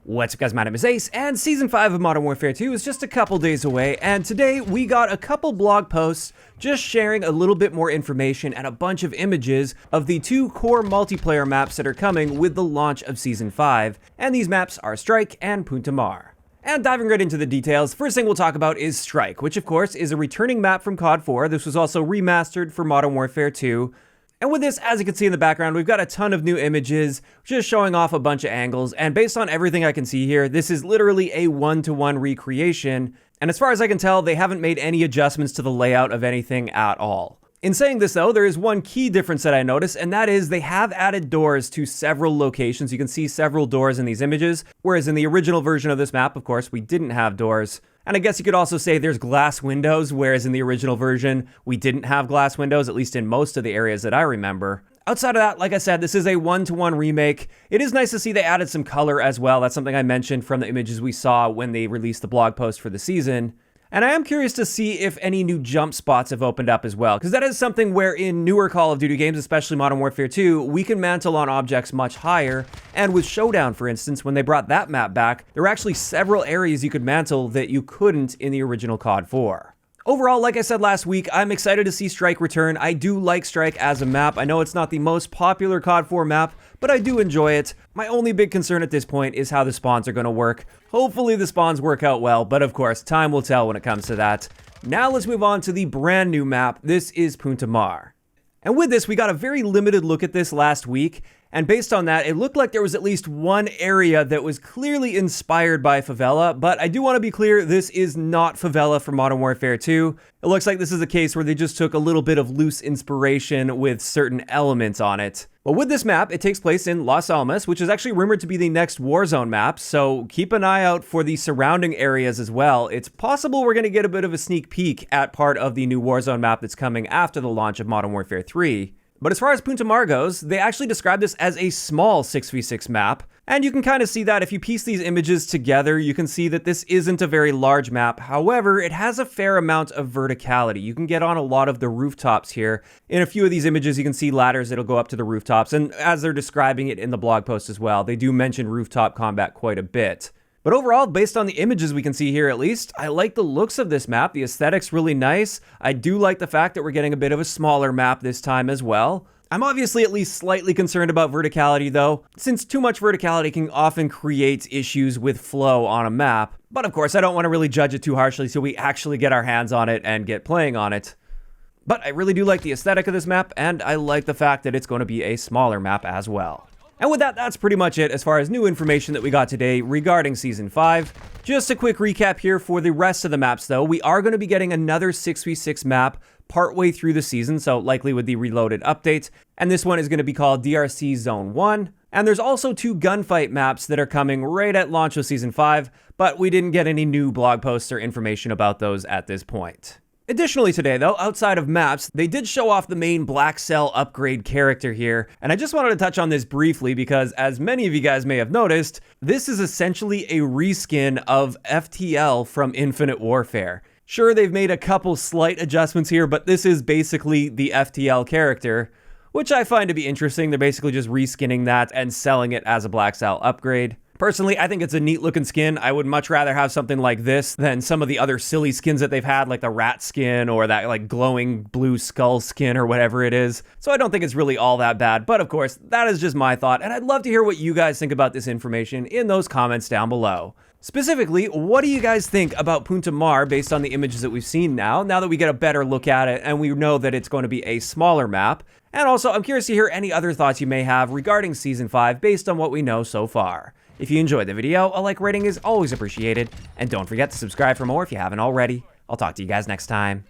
What's up guys, my name is Ace, and Season 5 of Modern Warfare 2 is just a couple days away, and today we got a couple blog posts just sharing a little bit more information and a bunch of images of the two core multiplayer maps that are coming with the launch of Season 5, and these maps are Strike and Punta Mar. And diving right into the details, first thing we'll talk about is Strike, which of course is a returning map from COD 4. This was also remastered for Modern Warfare 2. And with this, as you can see in the background, we've got a ton of new images, just showing off a bunch of angles, and based on everything I can see here, this is literally a one-to-one recreation, and as far as I can tell, they haven't made any adjustments to the layout of anything at all. In saying this though, there is one key difference that I noticed, and that is they have added doors to several locations. You can see several doors in these images, whereas in the original version of this map, of course, we didn't have doors. And I guess you could also say there's glass windows, whereas in the original version, we didn't have glass windows, at least in most of the areas that I remember. Outside of that, like I said, this is a one-to-one remake. It is nice to see they added some color as well. That's something I mentioned from the images we saw when they released the blog post for the season. And I am curious to see if any new jump spots have opened up as well, because that is something where in newer Call of Duty games, especially Modern Warfare 2, we can mantle on objects much higher. And with Showdown, for instance, when they brought that map back, there were actually several areas you could mantle that you couldn't in the original COD 4. Overall, like I said last week, I'm excited to see Strike return. I do like Strike as a map. I know it's not the most popular COD 4 map, but I do enjoy it. My only big concern at this point is how the spawns are going to work. Hopefully the spawns work out well, but of course, time will tell when it comes to that. Now let's move on to the brand new map. This is Punta Mar. And with this, we got a very limited look at this last week, and based on that, it looked like there was at least one area that was clearly inspired by Favela, but I do want to be clear, this is not Favela from Modern Warfare 2. It looks like this is a case where they just took a little bit of loose inspiration with certain elements on it. But with this map, it takes place in Las Almas, which is actually rumored to be the next Warzone map, so keep an eye out for the surrounding areas as well. It's possible we're going to get a bit of a sneak peek at part of the new Warzone map that's coming after the launch of Modern Warfare 3. But as far as Punta Mar goes, they actually describe this as a small 6v6 map, and you can kind of see that if you piece these images together, you can see that this isn't a very large map. However, it has a fair amount of verticality. You can get on a lot of the rooftops here. In a few of these images, you can see ladders that'll go up to the rooftops, and as they're describing it in the blog post as well, they do mention rooftop combat quite a bit. But overall, based on the images we can see here at least, I like the looks of this map. The aesthetic's really nice. I do like the fact that we're getting a bit of a smaller map this time as well. I'm obviously at least slightly concerned about verticality though, since too much verticality can often create issues with flow on a map. But of course, I don't want to really judge it too harshly till we actually get our hands on it and get playing on it. But I really do like the aesthetic of this map, and I like the fact that it's going to be a smaller map as well. And with that, that's pretty much it as far as new information that we got today regarding Season 5. Just a quick recap here for the rest of the maps though. We are going to be getting another 6v6 map partway through the season, so likely with the reloaded update. And this one is going to be called DRC Zone 1. And there's also two gunfight maps that are coming right at launch of Season 5, but we didn't get any new blog posts or information about those at this point. Additionally today though, outside of maps, they did show off the main Blackcell upgrade character here, and I just wanted to touch on this briefly because as many of you guys may have noticed, this is essentially a reskin of FTL from Infinite Warfare. Sure, they've made a couple slight adjustments here, but this is basically the FTL character, which I find to be interesting. They're basically just reskinning that and selling it as a Blackcell upgrade. Personally, I think it's a neat looking skin. I would much rather have something like this than some of the other silly skins that they've had, like the rat skin or that like glowing blue skull skin or whatever it is. So I don't think it's really all that bad. But of course, that is just my thought. And I'd love to hear what you guys think about this information in those comments down below. Specifically, what do you guys think about Punta Mar based on the images that we've seen now that we get a better look at it and we know that it's going to be a smaller map? And also, I'm curious to hear any other thoughts you may have regarding Season 5 based on what we know so far. If you enjoyed the video, a like rating is always appreciated, and don't forget to subscribe for more if you haven't already. I'll talk to you guys next time.